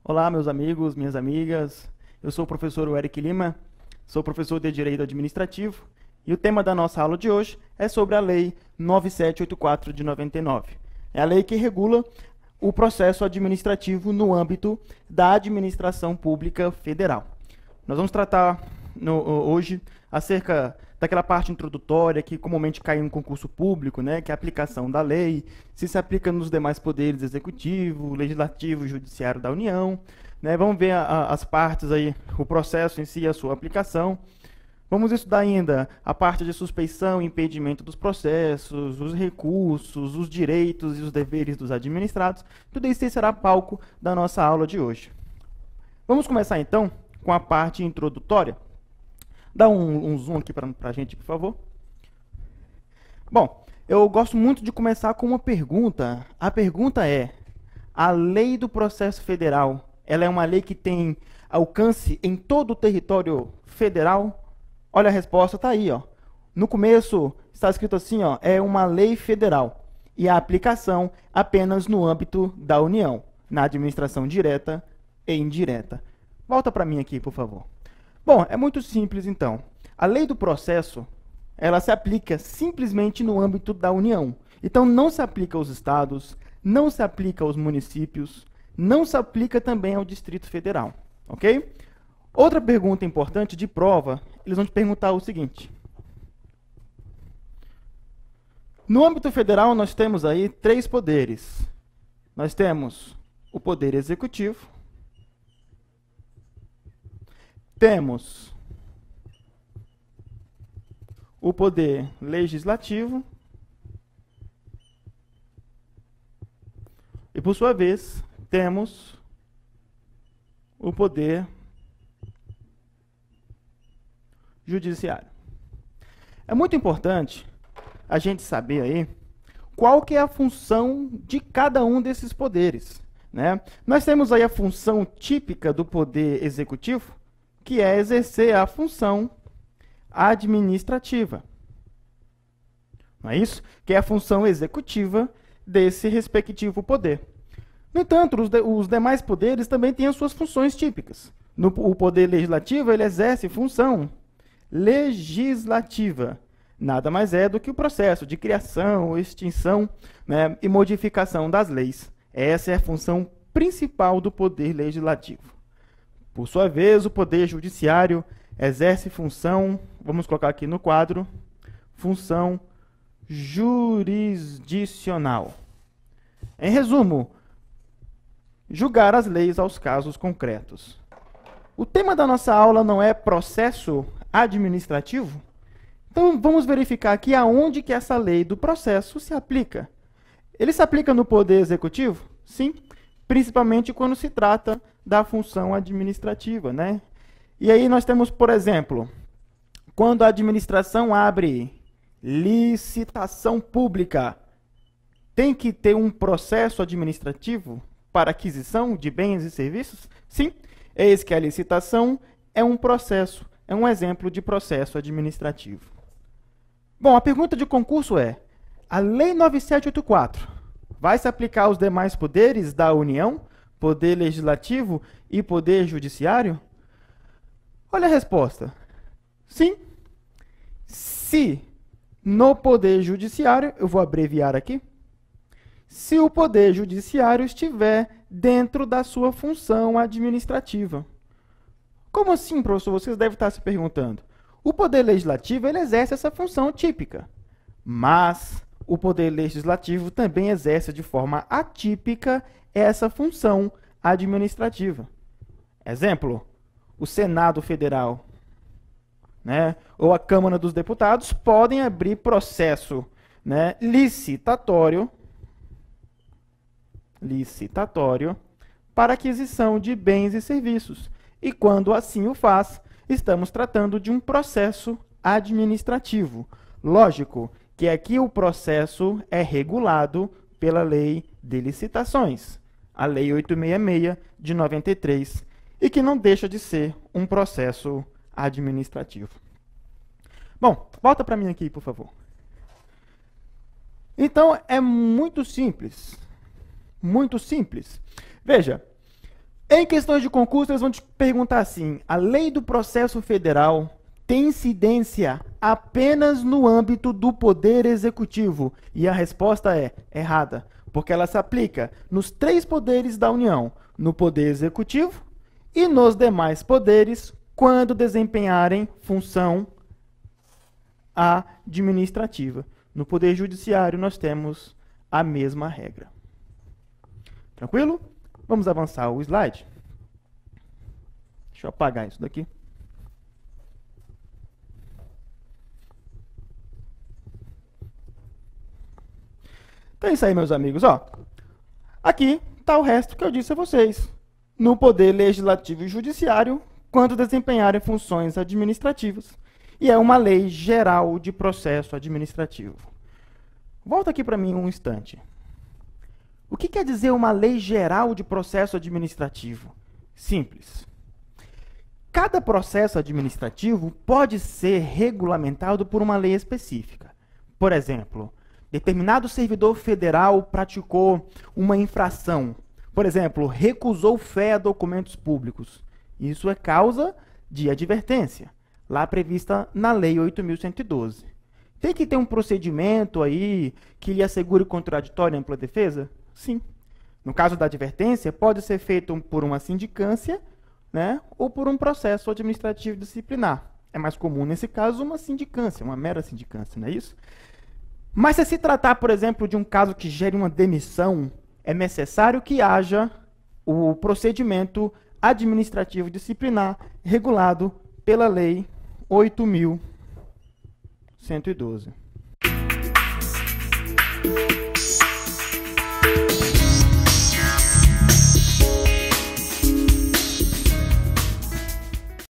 Olá, meus amigos, minhas amigas. Eu sou o professor Eric Lima, sou professor de Direito Administrativo, e o tema da nossa aula de hoje é sobre a Lei 9784 de 99. É a lei que regula o processo administrativo no âmbito da administração pública federal. Nós vamos tratar hoje acerca daquela parte introdutória que comumente cai em concurso público, né, que é a aplicação da lei, se aplica nos demais poderes executivo, legislativo e judiciário da União, né. Vamos ver as partes aí, o processo em si e a sua aplicação. Vamos estudar ainda a parte de suspeição e impedimento dos processos, os recursos, os direitos e os deveres dos administrados. Tudo isso será palco da nossa aula de hoje. Vamos começar então com a parte introdutória. Dá um zoom aqui para a gente, por favor. Bom, eu gosto muito de começar com uma pergunta. A pergunta é: a lei do processo federal, ela é uma lei que tem alcance em todo o território federal? Olha a resposta, está aí, ó. No começo está escrito assim, ó, é uma lei federal e a aplicação apenas no âmbito da União, na administração direta e indireta. Volta para mim aqui, por favor. Bom, é muito simples, então. A lei do processo, ela se aplica simplesmente no âmbito da União. Então, não se aplica aos estados, não se aplica aos municípios, não se aplica também ao Distrito Federal, ok? Outra pergunta importante de prova, eles vão te perguntar o seguinte. No âmbito federal, nós temos aí 3 poderes. Nós temos o poder executivo, temos o poder legislativo e, por sua vez, temos o poder judiciário. É muito importante a gente saber aí qual que é a função de cada um desses poderes, né? Nós temos aí a função típica do poder executivo, que é exercer a função administrativa. Não é isso? Que é a função executiva desse respectivo poder. No entanto, os demais poderes também têm as suas funções típicas. O poder legislativo, ele exerce função legislativa. Nada mais é do que o processo de criação, extinção, né, e modificação das leis. Essa é a função principal do poder legislativo. Por sua vez, o poder judiciário exerce função, vamos colocar aqui no quadro, função jurisdicional. Em resumo, julgar as leis aos casos concretos. O tema da nossa aula não é processo administrativo? Então, vamos verificar aqui aonde que essa lei do processo se aplica. Ele se aplica no poder executivo? Sim, principalmente quando se trata da função administrativa, né? E aí nós temos, por exemplo, quando a administração abre licitação pública, tem que ter um processo administrativo para aquisição de bens e serviços? Sim, eis que a licitação é um processo, é um exemplo de processo administrativo. Bom, a pergunta de concurso é: a Lei 9784 vai se aplicar aos demais poderes da União, poder legislativo e poder judiciário? Olha a resposta. Sim. Se no poder judiciário, eu vou abreviar aqui, se o poder judiciário estiver dentro da sua função administrativa. Como assim, professor? Vocês devem estar se perguntando. O poder legislativo, ele exerce essa função típica, mas o poder legislativo também exerce de forma atípica essa função administrativa. Exemplo, o Senado Federal, né, ou a Câmara dos Deputados podem abrir processo, né, licitatório para aquisição de bens e serviços. E quando assim o faz, estamos tratando de um processo administrativo. Lógico que aqui o processo é regulado pela Lei de Licitações, a Lei 866 de 93, e que não deixa de ser um processo administrativo. Bom, volta para mim aqui, por favor. Então, é muito simples. Muito simples. Veja, em questões de concurso, eles vão te perguntar assim: a lei do processo federal tem incidência apenas no âmbito do Poder Executivo? E a resposta é errada, porque ela se aplica nos 3 poderes da União, no Poder Executivo e nos demais poderes, quando desempenharem função administrativa. No Poder Judiciário, nós temos a mesma regra. Tranquilo? Vamos avançar o slide. Deixa eu apagar isso daqui. Então é isso aí, meus amigos. Ó, aqui está o resto que eu disse a vocês. No Poder Legislativo e Judiciário, quando desempenharem funções administrativas. E é uma lei geral de processo administrativo. Volta aqui para mim um instante. O que quer dizer uma lei geral de processo administrativo? Simples. Cada processo administrativo pode ser regulamentado por uma lei específica. Por exemplo, determinado servidor federal praticou uma infração. Por exemplo, recusou fé a documentos públicos. Isso é causa de advertência, lá prevista na Lei 8.112. Tem que ter um procedimento aí que lhe assegure contraditório e ampla defesa? Sim. No caso da advertência, pode ser feito por uma sindicância, né, ou por um processo administrativo disciplinar. É mais comum, nesse caso, uma sindicância, uma mera sindicância, não é isso? Mas se tratar, por exemplo, de um caso que gere uma demissão, é necessário que haja o procedimento administrativo disciplinar regulado pela Lei 8.112.